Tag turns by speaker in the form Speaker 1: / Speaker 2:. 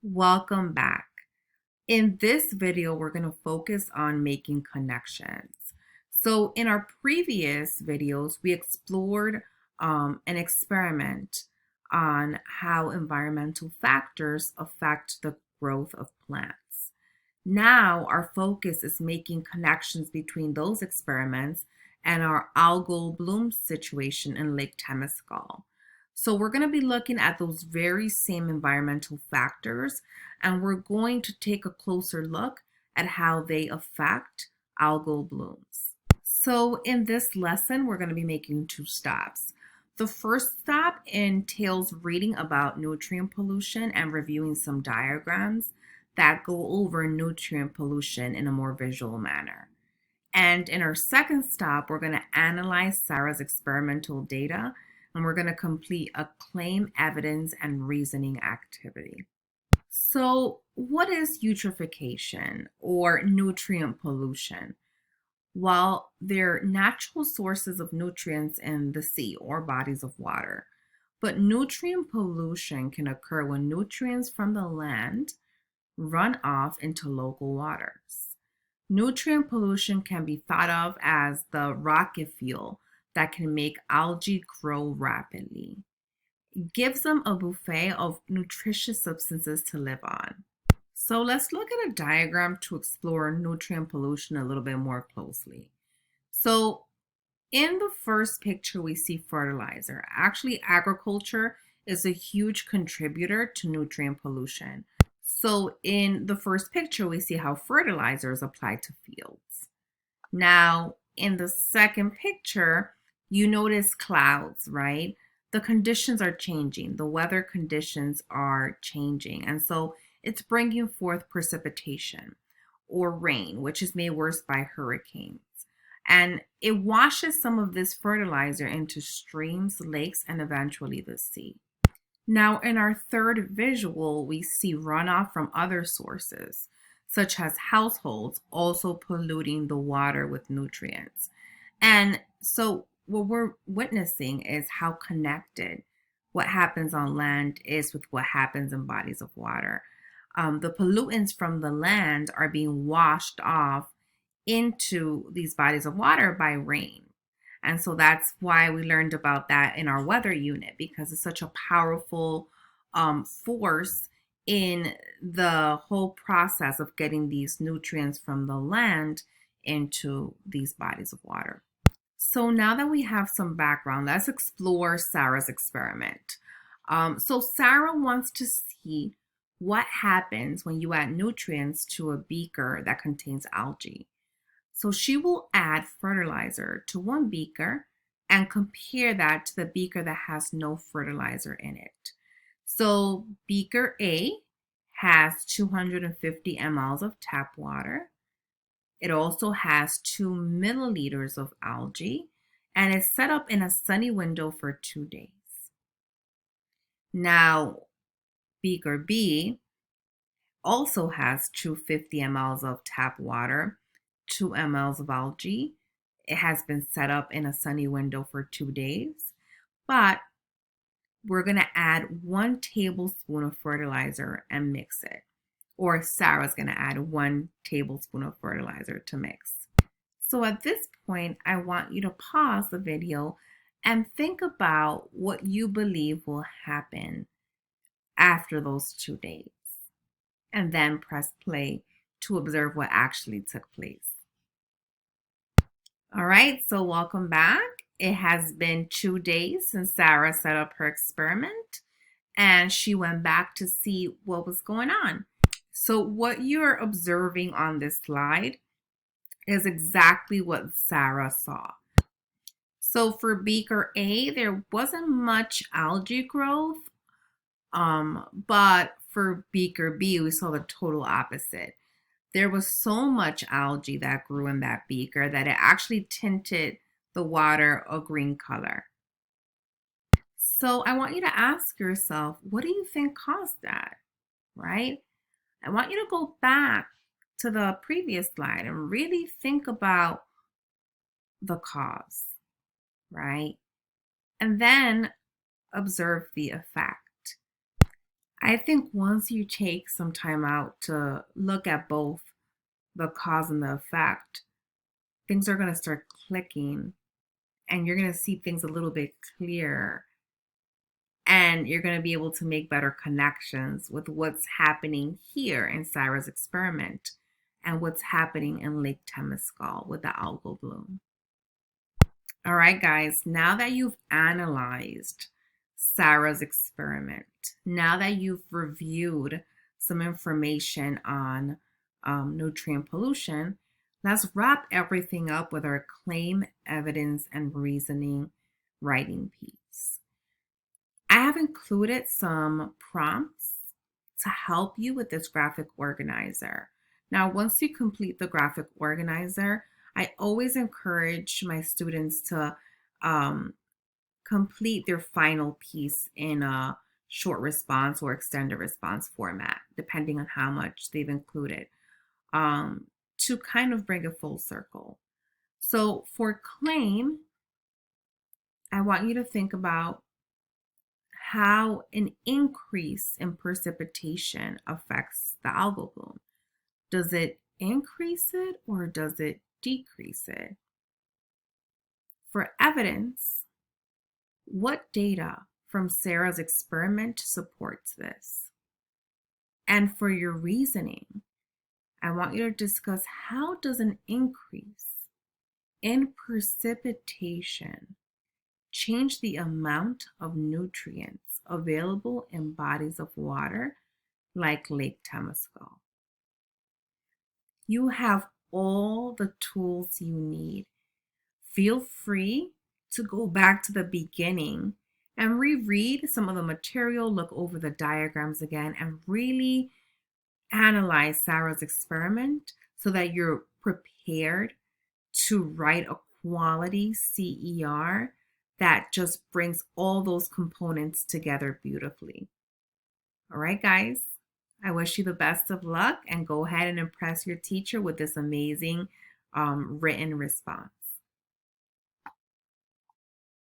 Speaker 1: Welcome back. In this video, we're going to focus on making connections. So in our previous videos, we explored an experiment on how environmental factors affect the growth of plants. Now our focus is making connections between those experiments and our algal bloom situation in Lake Temescal. So we're going to be looking at those very same environmental factors, and we're going to take a closer look at how they affect algal blooms. So in this lesson, we're going to be making two stops. The first stop entails reading about nutrient pollution and reviewing some diagrams that go over nutrient pollution in a more visual manner. And in our second stop, we're going to analyze Sarah's experimental data, and we're going to complete a claim, evidence, and reasoning activity. So what is eutrophication or nutrient pollution? While they're natural sources of nutrients in the sea or bodies of water, but nutrient pollution can occur when nutrients from the land run off into local waters. Nutrient pollution can be thought of as the rocket fuel that can make algae grow rapidly. It gives them a buffet of nutritious substances to live on. So let's look at a diagram to explore nutrient pollution a little bit more closely. So in the first picture, we see fertilizer. Actually, agriculture is a huge contributor to nutrient pollution. So in the first picture, we see how fertilizer is applied to fields. Now, in the second picture, you notice clouds, right? The conditions are changing. The weather conditions are changing. And so it's bringing forth precipitation or rain, which is made worse by hurricanes. And it washes some of this fertilizer into streams, lakes, and eventually the sea. Now, in our third visual, we see runoff from other sources, such as households, also polluting the water with nutrients. And so what we're witnessing is how connected what happens on land is with what happens in bodies of water. The pollutants from the land are being washed off into these bodies of water by rain. And so that's why we learned about that in our weather unit, because it's such a powerful force in the whole process of getting these nutrients from the land into these bodies of water. So now that we have some background, let's explore Sarah's experiment. So Sarah wants to see what happens when you add nutrients to a beaker that contains algae. So she will add fertilizer to one beaker and compare that to the beaker that has no fertilizer in it. So beaker A has 250 mLs of tap water. It also has 2 milliliters of algae, and it's set up in a sunny window for 2 days. Now, beaker B also has 250 mLs of tap water, 2 mLs of algae. It has been set up in a sunny window for 2 days, but we're going to add 1 tablespoon of fertilizer and mix it. Or Sarah's going to add 1 tablespoon of fertilizer to mix. So at this point, I want you to pause the video and think about what you believe will happen after those 2 days. And then press play to observe what actually took place. All right, so welcome back. It has been 2 days since Sarah set up her experiment, and she went back to see what was going on. So what you're observing on this slide is exactly what Sarah saw. So for beaker A, there wasn't much algae growth, but for beaker B, we saw the total opposite. There was so much algae that grew in that beaker that it actually tinted the water a green color. So I want you to ask yourself, what do you think caused that, right? I want you to go back to the previous slide and really think about the cause, right? And then observe the effect. I think once you take some time out to look at both the cause and the effect, things are going to start clicking and you're going to see things a little bit clearer. And you're going to be able to make better connections with what's happening here in Sarah's experiment and what's happening in Lake Temescal with the algal bloom. All right, guys, now that you've analyzed Sarah's experiment, now that you've reviewed some information on nutrient pollution, let's wrap everything up with our claim, evidence, and reasoning writing piece. I have included some prompts to help you with this graphic organizer. Now, once you complete the graphic organizer, I always encourage my students to complete their final piece in a short response or extended response format, depending on how much they've included, to kind of bring it full circle. So for claim, I want you to think about how an increase in precipitation affects the algal bloom. Does it increase it or does it decrease it? For evidence, what data from Sarah's experiment supports this? And for your reasoning, I want you to discuss how does an increase in precipitation change the amount of nutrients available in bodies of water like Lake Temescal. You have all the tools you need. Feel free to go back to the beginning and reread some of the material, look over the diagrams again, and really analyze Sarah's experiment so that you're prepared to write a quality CER that just brings all those components together beautifully. All right, guys, I wish you the best of luck and go ahead and impress your teacher with this amazing written response.